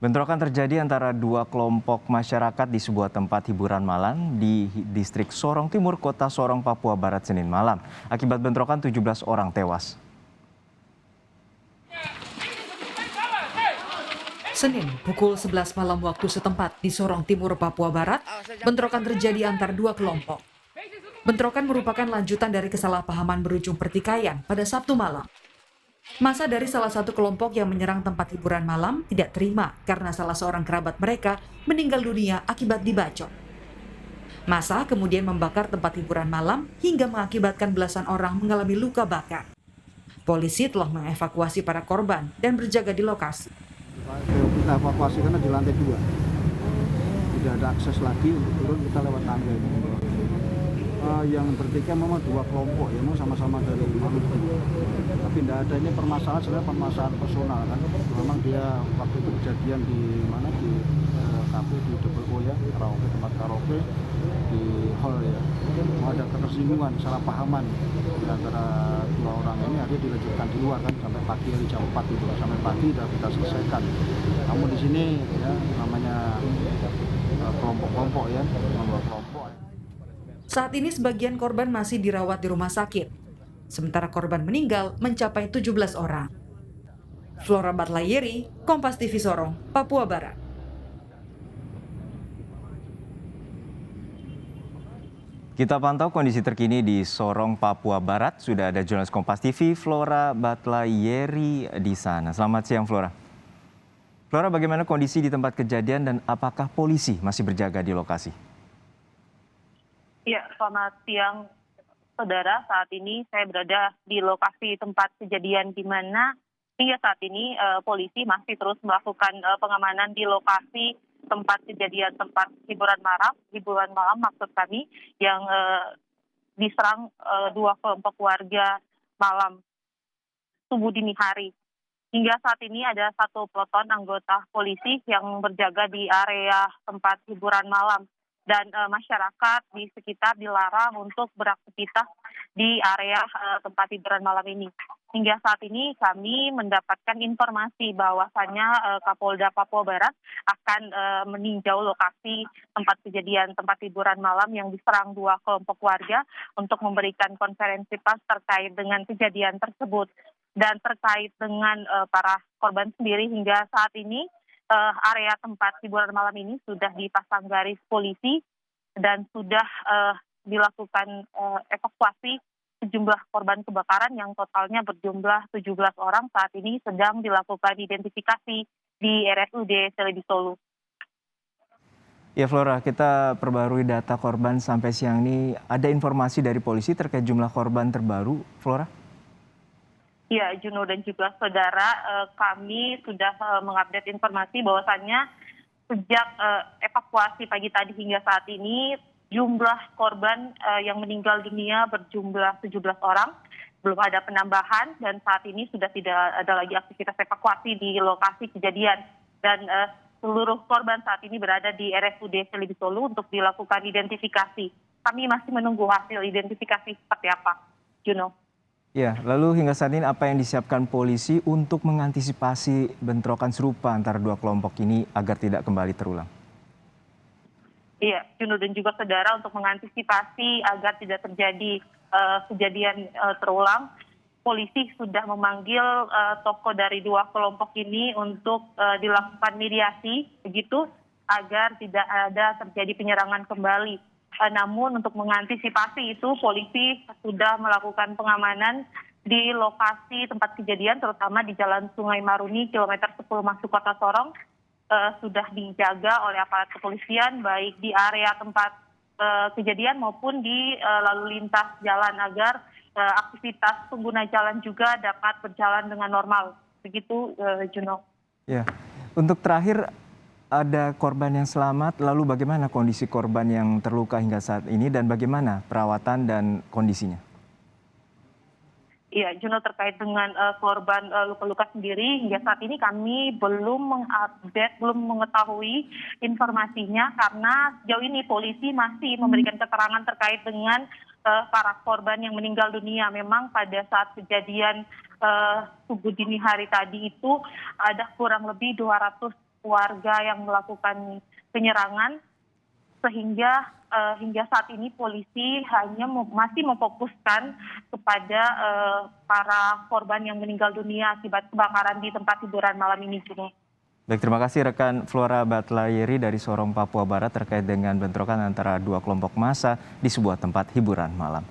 Bentrokan terjadi antara dua kelompok masyarakat di sebuah tempat hiburan malam di distrik Sorong Timur, Kota Sorong, Papua Barat, Senin malam. Akibat bentrokan 17 orang tewas. Senin pukul 11 malam waktu setempat di Sorong Timur, Papua Barat, bentrokan terjadi antar dua kelompok. Bentrokan merupakan lanjutan dari kesalahpahaman berujung pertikaian pada Sabtu malam. Masa dari salah satu kelompok yang menyerang tempat hiburan malam tidak terima karena salah seorang kerabat mereka meninggal dunia akibat dibacok. Masa kemudian membakar tempat hiburan malam hingga mengakibatkan belasan orang mengalami luka bakar. Polisi telah mengevakuasi para korban dan berjaga di lokasi. Kita evakuasi karena di lantai 2. Tidak ada akses lagi untuk turun, kita lewat tangga ini. Yang bertikai memang dua kelompok ya, memang sama-sama dari Maluku. Tapi tidak ada, ini permasalahan sebenarnya permasalahan personal kan. Memang dia waktu itu kejadian di mana, di kafe di Double O ya, karaoke, tempat karaoke di hall ya. Ada ketersinggungan, salah pahaman antara dua orang ini, akhirnya dilanjutkan di luar kan sampai pagi, hari jam 4 itu sampai pagi sudah kita selesaikan. Namun di sini ya namanya kelompok-kelompok ya, kelompok. Saat ini sebagian korban masih dirawat di rumah sakit, sementara korban meninggal mencapai 17 orang. Flora Batlayeri, Kompas TV Sorong, Papua Barat. Kita pantau kondisi terkini di Sorong, Papua Barat. Sudah ada jurnalis Kompas TV, Flora Batlayeri di sana. Selamat siang, Flora. Flora, bagaimana kondisi di tempat kejadian dan apakah polisi masih berjaga di lokasi? Ya, selamat siang, saudara. Saat ini saya berada di lokasi tempat kejadian di mana hingga saat ini polisi masih terus melakukan pengamanan di lokasi tempat kejadian, tempat hiburan malam maksud kami, yang diserang dua kelompok warga malam subuh dini hari. Hingga saat ini ada satu peloton anggota polisi yang berjaga di area tempat hiburan malam. Dan masyarakat di sekitar dilarang untuk beraktivitas di area tempat hiburan malam ini. Hingga saat ini kami mendapatkan informasi bahwasannya Kapolda Papua Barat akan meninjau lokasi tempat kejadian tempat hiburan malam yang diserang dua kelompok warga untuk memberikan konferensi pers terkait dengan kejadian tersebut. Dan terkait dengan para korban sendiri, hingga saat ini area tempat hiburan malam ini sudah dipasang garis polisi dan sudah dilakukan evakuasi sejumlah korban kebakaran yang totalnya berjumlah 17 orang. Saat ini sedang dilakukan identifikasi di RSUD Selebi Solu. Ya, Flora, kita perbarui data korban sampai siang ini. Ada informasi dari polisi terkait jumlah korban terbaru, Flora? Ya, Juno dan juga saudara, kami sudah mengupdate informasi bahwasannya sejak evakuasi pagi tadi hingga saat ini jumlah korban yang meninggal dunia berjumlah 17 orang. Belum ada penambahan dan saat ini sudah tidak ada lagi aktivitas evakuasi di lokasi kejadian. Dan seluruh korban saat ini berada di RSUD Selebi Solu untuk dilakukan identifikasi. Kami masih menunggu hasil identifikasi seperti apa, Juno. Ya, lalu hingga saat ini apa yang disiapkan polisi untuk mengantisipasi bentrokan serupa antara dua kelompok ini agar tidak kembali terulang? Iya, Juno dan juga saudara, untuk mengantisipasi agar tidak terjadi kejadian terulang, polisi sudah memanggil tokoh dari dua kelompok ini untuk dilakukan mediasi, begitu, agar tidak ada terjadi penyerangan kembali. Namun untuk mengantisipasi itu, polisi sudah melakukan pengamanan di lokasi tempat kejadian, terutama di Jalan Sungai Maruni, kilometer 10 masuk Kota Sorong, sudah dijaga oleh aparat kepolisian, baik di area tempat kejadian maupun di lalu lintas jalan, agar aktivitas pengguna jalan juga dapat berjalan dengan normal. Begitu, Juno. Ya, untuk terakhir, ada korban yang selamat, lalu bagaimana kondisi korban yang terluka hingga saat ini dan bagaimana perawatan dan kondisinya? Iya, Juno, terkait dengan korban luka-luka sendiri, hingga saat ini kami belum mengupdate, belum mengetahui informasinya karena sejauh ini polisi masih memberikan keterangan terkait dengan para korban yang meninggal dunia. Memang pada saat kejadian subuh dini hari tadi itu ada kurang lebih 200 warga yang melakukan penyerangan, sehingga hingga saat ini polisi hanya masih memfokuskan kepada para korban yang meninggal dunia akibat kebakaran di tempat hiburan malam ini, Juni. Baik, terima kasih rekan Flora Batlayeri dari Sorong, Papua Barat terkait dengan bentrokan antara dua kelompok massa di sebuah tempat hiburan malam.